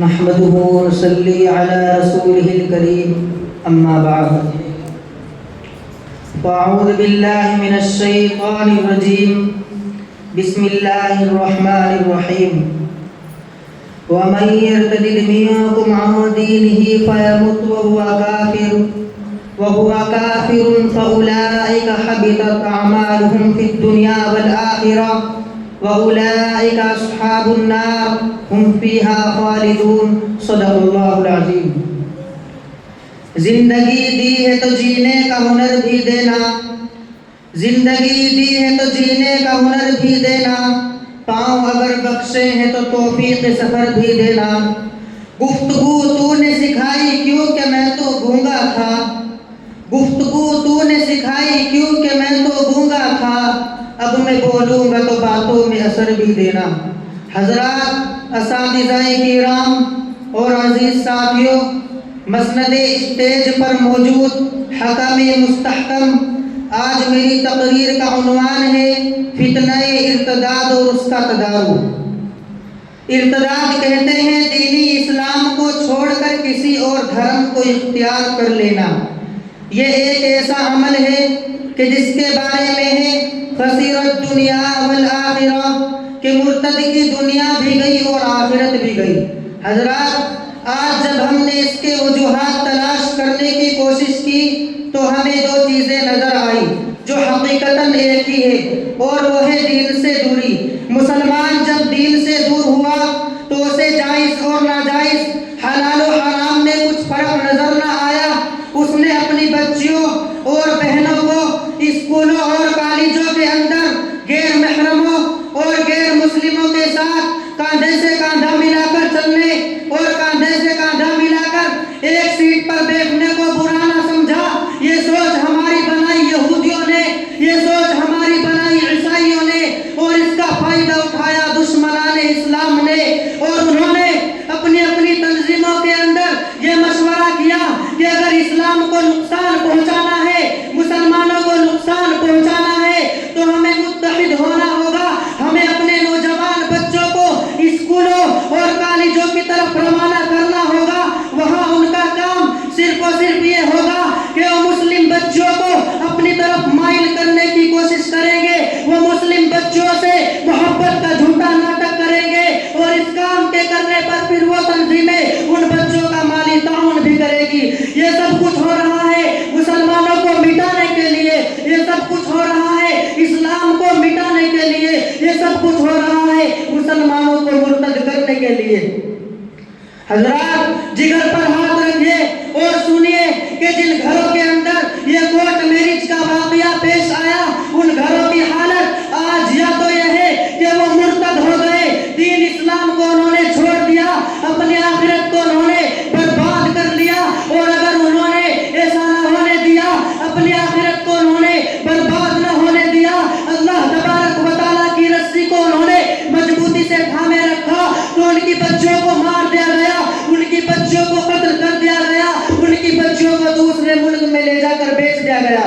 نحمده ونصلي على رسوله الكريم أما بعد فأعوذ بالله من الشيطان الرجيم بسم الله الرحمن الرحيم ومن يرتد منكم عن دينه فيمت وهو كافر فأولئك حبطت أعمالهم في الدنيا والآخرة وأولئك أصحاب النار هم فيها خالدون صدق اللہ العظیم۔ زندگی دی ہے تو جینے کا ہنر بھی دینا، زندگی دی ہے تو جینے کا ہنر بھی دینا، پاؤں اگر بخشے ہیں تو توفیق سفر بھی دینا۔ گفتگو تو نے سکھائی کیونکہ میں تو گونگا تھا، گفتگو تو نے سکھائی کیونکہ میں تو گونگا تھا، اب میں بولوں گا تو باتوں میں اثر بھی دینا۔ حضرات، اساتذہ کرام اور عزیز ساتھیوں، مسند اسٹیج پر موجود حکم مستحکم، آج میری تقریر کا عنوان ہے فتنہ ارتداد اور اس کا تدارک۔ ارتداد کہتے ہیں دینی اسلام کو چھوڑ کر کسی اور دھرم کو اختیار کر لینا۔ یہ ایک ایسا عمل ہے کہ جس کے بارے میں ہے خسر الدنیا والآخرہ، کہ مرتد کی دنیا بھی گئی اور آخرت بھی گئی۔ حضرات، آج جب ہم نے اس کے وجوہات تلاش کرنے کی کوشش کی تو ہمیں دو چیزیں نظر آئی جو حقیقتاً ایک ہی ہے، اور وہ ہے دین سے دوری۔ مسلمان جب دین سے دور ہوا تو اسے جائز اور ناجائز، حلال و حرام میں کچھ فرق نظر نہ آیا۔ اس نے اپنی بچیوں اور بہنوں کو اسکولوں اور کالجوں کے اندر غیر محرموں اور غیر مسلموں کے ساتھ کاندھے سے کاندھا ملا کر چلنے اور کاندھے سے کاندھا ملا کر ایک سیٹ پر بیٹھنے کو برا نہ سمجھا۔ یہ سوچ ہماری بنائی یہودیوں نے، یہ سوچ ہماری بنائی عیسائیوں نے، اور اس کا فائدہ اٹھایا دشمنان اسلام نے، اور انہوں نے اپنی اپنی تنظیموں کے اندر یہ مشورہ کیا کہ اگر اسلام کو نقصان پہنچانا ہے، مسلمانوں کو نقصان پہنچانا ہے تو ہمیں متحد ہونا ہوگا، ہمیں اپنے نوجوان بچوں کو اسکولوں اور کالجوں کی طرف روانہ کرنا ہوگا۔ وہاں ان کا کام صرف اور صرف یہ ہوگا کہ وہ مسلم بچوں کو اپنی طرف مائل کرنے کی کوشش کریں گے، وہ مسلم بچوں سے محبت کا جھوٹا ناٹک کریں گے، اور اس کام کے کرنے پر پھر وہ تنظیمیں ان بچوں کا مالی تعاون بھی کرے گی۔ یہ سب کچھ ہو رہا ہے مسلمانوں کو مٹانے کے لیے، یہ سب کچھ ہو رہا ہے اسلام کو مٹانے کے لیے، یہ سب کچھ ہو رہا ہے مسلمانوں کو مرتد کرنے کے لیے۔ حضرات، جگر پر ہاتھ رکھیے اور سنیے کہ جن گھروں کے اندر یہ کورٹ میرج کا واقعہ پیش آیا، ان گھروں کی حالت آج یا تو یہ ہے کہ وہ مرتد ہو گئے، دین اسلام کو انہوں نے چھوڑ دیا، اپنی آخرت کو انہوں نے برباد کر لیا، اور اگر انہوں نے ایسا نہ ہونے دیا، اپنی آخرت کو انہوں نے برباد نہ ہونے دیا، اللہ تبارک و تعالیٰ کی رسی کو انہوں نے مضبوطی سے تھامے رکھا، تو ان کی بچوں کو مار دیا گیا، ان کی بچوں کو قتل کر دیا گیا، ان کی بچوں کو دوسرے ملک میں لے جا کر بیچ دیا گیا۔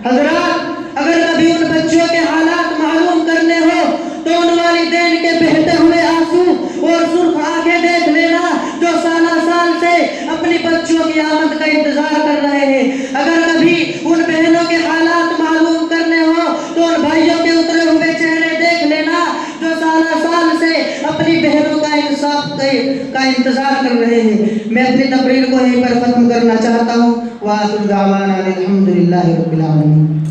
حضرات، اگر کبھی ان بچوں کے حالات معلوم کرنے ہو تو ان والدین کے بہتے ہوئے آنسو اور سرخ آنکھیں دیکھ لینا جو سالہ سال سے اپنی بچوں کی آمد کا انتظار کر رہے ہیں۔ اگر کبھی ان بہنوں کے حالات معلوم کرنے ہو تو ان بھائیوں کے اترے ہوئے چہرے دیکھ لینا جو سالہ سال سے اپنی بہنوں کا انصاف کا انتظار کر رہے ہیں۔ میں اپنی تقریر کو یہیں پر ختم کرنا چاہتا ہوں۔ وآخر دعوانا الحمد للہ رب العالمین۔